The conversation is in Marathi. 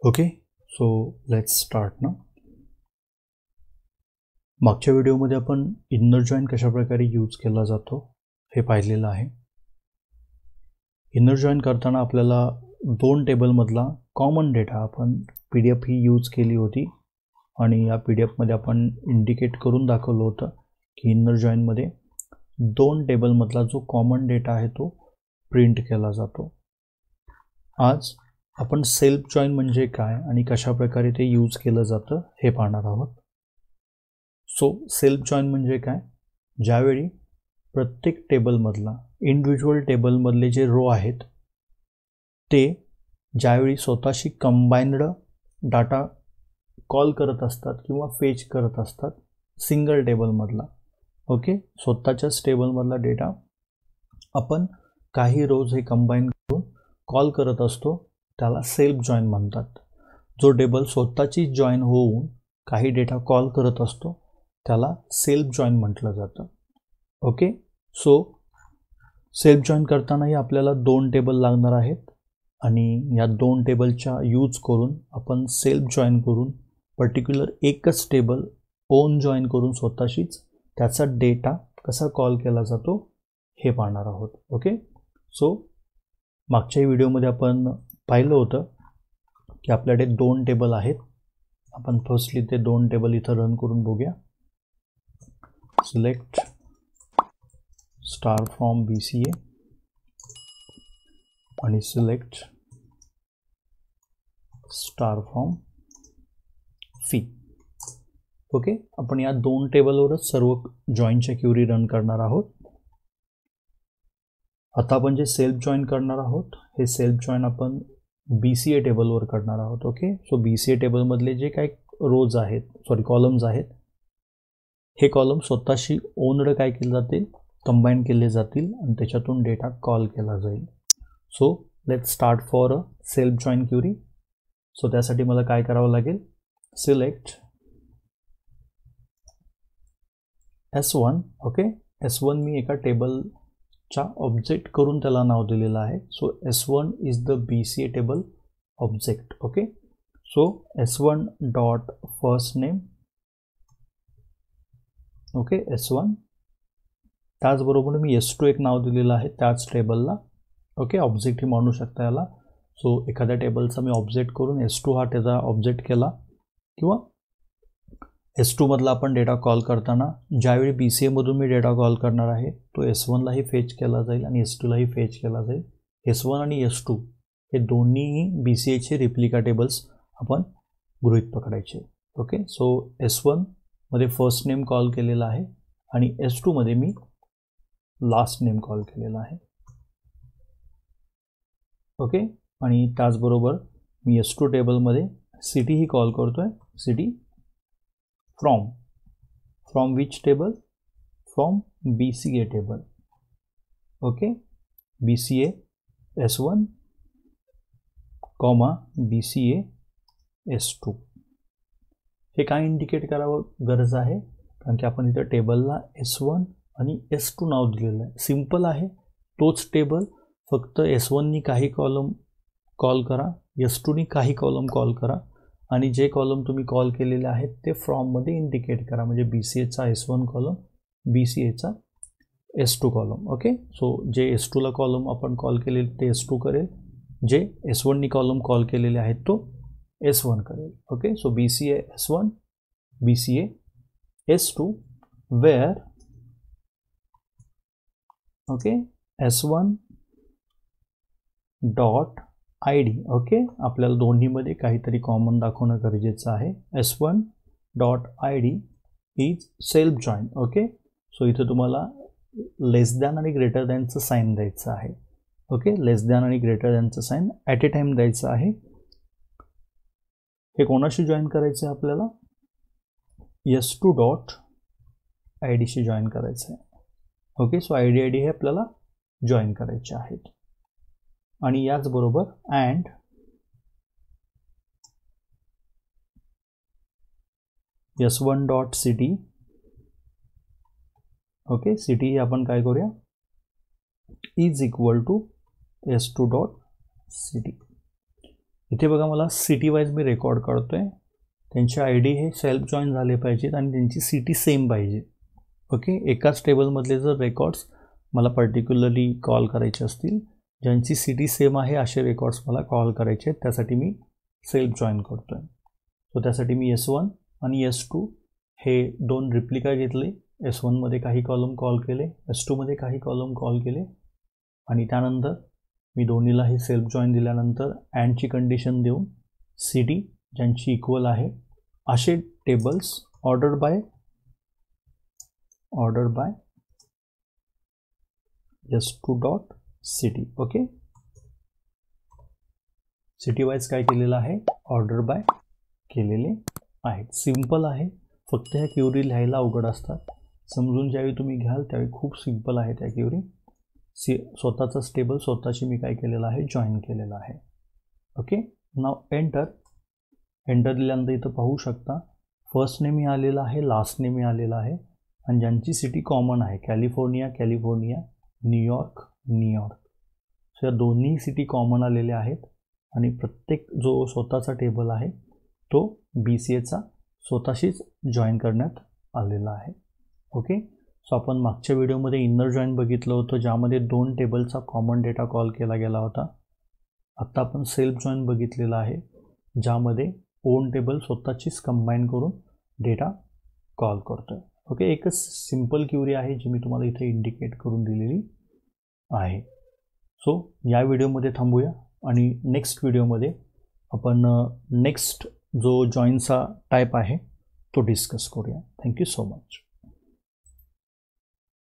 ओके, सो लेट्स स्टार्ट ना. मागच्या व्हिडिओमध्ये आपण इनर जॉइन कशा प्रकारे यूज केला जातो हे पाहिलेलं आहे. इनर जॉइन करताना आपल्याला दोन टेबलमधला कॉमन डेटा आपण PDF ही यूज केली होती आणि या PDFमध्ये आपण इंडिकेट करून दाखवलं होतं की इनर जॉइनमध्ये दोन टेबलमधला जो कॉमन डेटा आहे तो प्रिंट केला जातो. आज आपण सेल्फ जॉइन म्हणजे काय आणि कशा प्रकारे ते यूज केलं जातं हे पाहणार आहोत. सो सेल्फ जॉइन म्हणजे काय? ज्यावेळी प्रत्येक टेबलमधला इंडिव्हिज्युअल टेबलमधले जे रो आहेत ते ज्यावेळी स्वतःशी कंबाइंड डाटा कॉल करत असतात किंवा फेच करत असतात सिंगल टेबलमधला. ओके, स्वतःच्याच टेबलमधला डेटा आपण काही रोज हे कंबाईन करून कॉल करत असतो, त्याला सेल्फ जॉइन म्हणतात. जो टेबल स्वतःची जॉइन होऊन काही डेटा कॉल करत असतो त्याला सेल्फ जॉइन म्हटलं जातं. ओके, सो सेल्फ जॉइन करतानाही आपल्याला दोन टेबल लागणार आहेत आणि या दोन टेबलच्या यूज करून आपण सेल्फ जॉइन करून पर्टिक्युलर एकच टेबल ओन जॉइन करून स्वतःशीच त्याचा डेटा कसा कॉल केला जातो हे पाहणार आहोत. ओके, सो मागच्या व्हिडिओमध्ये आपण पाहिलं होतं की आपल्याकडे दोन टेबल आहेत. आपण फर्स्टली ते दोन टेबल इथं रन करून बघूया. सिलेक्ट स्टार फ्रॉम BCA आणि select star from fee. Okay, आपण या दोन टेबलवरच सर्व जॉईनच्या क्युरी रन करणार आहोत. आता आपण जे सेल्फ जॉइन करणार आहोत हे सेल्फ जॉइन आपण BCA टेबलवर करणार आहोत. ओके, सो BCA टेबलमधले जे काही रोज आहेत कॉलम्स आहेत हे कॉलम स्वतःशी ओनड काय केले जातील, कंबाईन केले जातील आणि त्याच्यातून डेटा कॉल केला जाईल. So let's start for a self join query. So त्यासाठी मला काय करावं लागेल, सिलेक्ट S1. ओके, S1 मी एका टेबलच्या ऑब्जेक्ट करून त्याला नाव दिलेलं आहे. So S1 is the BCA table object. Okay, so S1 dot first name. Okay, S1. त्याचबरोबर मी S2 एक नाव दिलेलं आहे त्याच टेबलला. ओके, ऑब्जेक्ट ही म्हणू शकता याला. सो एखाद्या टेबलचा मी ऑब्जेक्ट करून S2 हा त्याचा ऑब्जेक्ट केला किंवा S2 मधला आपण डेटा कॉल करताना ज्यावेळी BCA मधून मी डेटा कॉल करणार आहे तो S1 लाही फेच केला जाईल आणि S2 लाही फेच केला जाईल. S1 आणि S2 हे दोन्हीही BCA चे रिप्लिका टेबल्स आपण गृहीत पकडायचे. ओके, सो S1 मध्ये फर्स्ट नेम कॉल केलेला आहे आणि S2 मध्ये मी लास्ट नेम कॉल केलेला आहे. ओके, आणि त्याचबरोबर मी S2 टेबलमध्ये सिटी ही कॉल करतोय. City from which table, from BCA table. Okay, BCA S1 comma BCA S2. हे काय इंडिकेट करावं गरज आहे, कारण की आपण इथं टेबलला S1 आणि S2 नाव दिलेलं आहे. सिम्पल आहे, तोच टेबल, फक्त S1नी काही कॉलम कॉल करा, S2नी काही कॉलम कॉल करा आणि जे कॉलम तुम्ही कॉल केलेले आहेत ते फ्रॉममध्ये इंडिकेट करा. म्हणजे BCAचा S1 कॉलम, BCAचा S2 कॉलम. ओके, सो जे S2ला कॉलम आपण कॉल केलेले ते S2 करेल, जे S1नी कॉलम कॉल केलेले आहेत तो S1 करेल. Okay, so BCA S1, BCA S2 where okay S1 dot ID. Okay, आपल्याला दोन्हीमध्ये काहीतरी कॉमन दाखवणं गरजेचं आहे. S1 dot ID is self join. Okay, so इथं तुम्हाला लेस दॅन आणि ग्रेटर दॅनचं साईन द्यायचं आहे. ओके, लेस दॅन आणि ग्रेटर दॅनचं साईन ॲट ए टाइम द्यायचं आहे. हे कोणाशी जॉईन करायचं आहे आपल्याला, S2 डॉट IDशी जॉईन करायचं आहे. ओके, सो ID हे आपल्याला जॉईन करायचे आहेत आणि याचबरोबर and S1 dot city. Okay, city आपण काय करूया, is equal to S2 dot city. इथे बघा मला सिटी वाईज मी रेकॉर्ड करतोय. त्यांचे ID हे सेल्फ जॉईन झाले पाहिजेत आणि त्यांची सिटी सेम पाहिजे. ओके, एकाच टेबलमधले जर रेकॉर्ड्स मला पर्टिक्युलरली कॉल करायचे असतील, ज्यांची सिटी सेम आहे असे रेकॉर्ड्स मला कॉल करायचे आहेत, त्यासाठी मी सेल्फ जॉईन करतोय. सो त्यासाठी मी S1 आणि S2 हे 2 रिप्लिका घेतले. S1 मध्ये काही कॉलम कॉल केले, S2 मध्ये काही कॉलम कॉल केले आणि त्यानंतर मी दोन्हीला हे सेल्फ जॉईन दिल्यानंतर अँडची कंडिशन देऊन सिटी ज्यांची इक्वल आहे असे tables order by S2 dot city. Okay, city wise काय केलेलं आहे, ऑर्डर बाय केलेले आहेत. सिंपल आहे, फक्त ह्या क्युरी लिहायला अवघड असतात. समजून ज्यावेळी तुम्ही घ्याल त्यावेळी खूप सिंपल आहे त्या क्युरी. स्वतःचाच टेबल स्वतःची मी काय केलेलं आहे, जॉईन केलेलं आहे. ओके, नाव एंटर दिल्यानंतर इथं पाहू शकता फर्स्ट नेम आलेला आहे, लास्ट नेम आलेला आहे आणि ज्यांची सिटी कॉमन आहे कॅलिफोर्निया, न्यूयॉर्क. सो या दोन्ही सिटी कॉमन आलेल्या आहेत आणि प्रत्येक जो स्वतःचा टेबल आहे तो BCAचा स्वतःशीच जॉईन करण्यात आलेला आहे. ओके, सो आपण मागच्या व्हिडिओमध्ये इनर जॉईन बघितलं होतं, ज्यामध्ये 2 टेबलचा कॉमन डेटा कॉल केला गेला होता. आत्ता आपण सेल्फ जॉईन बघितलेला आहे, ज्यामध्ये ओन टेबल स्वतःचीच कंबाईन करून डेटा कॉल करतोय. ओके, एकच सिंपल क्युरी आहे जी मी तुम्हाला इथे इंडिकेट करून दिलेली आहे. सो या व्हिडिओमध्ये थांबूया आणि नेक्स्ट व्हिडिओमध्ये आपण नेक्स्ट जो जॉईनचा टाईप आहे तो डिस्कस करूया. Thank you so much.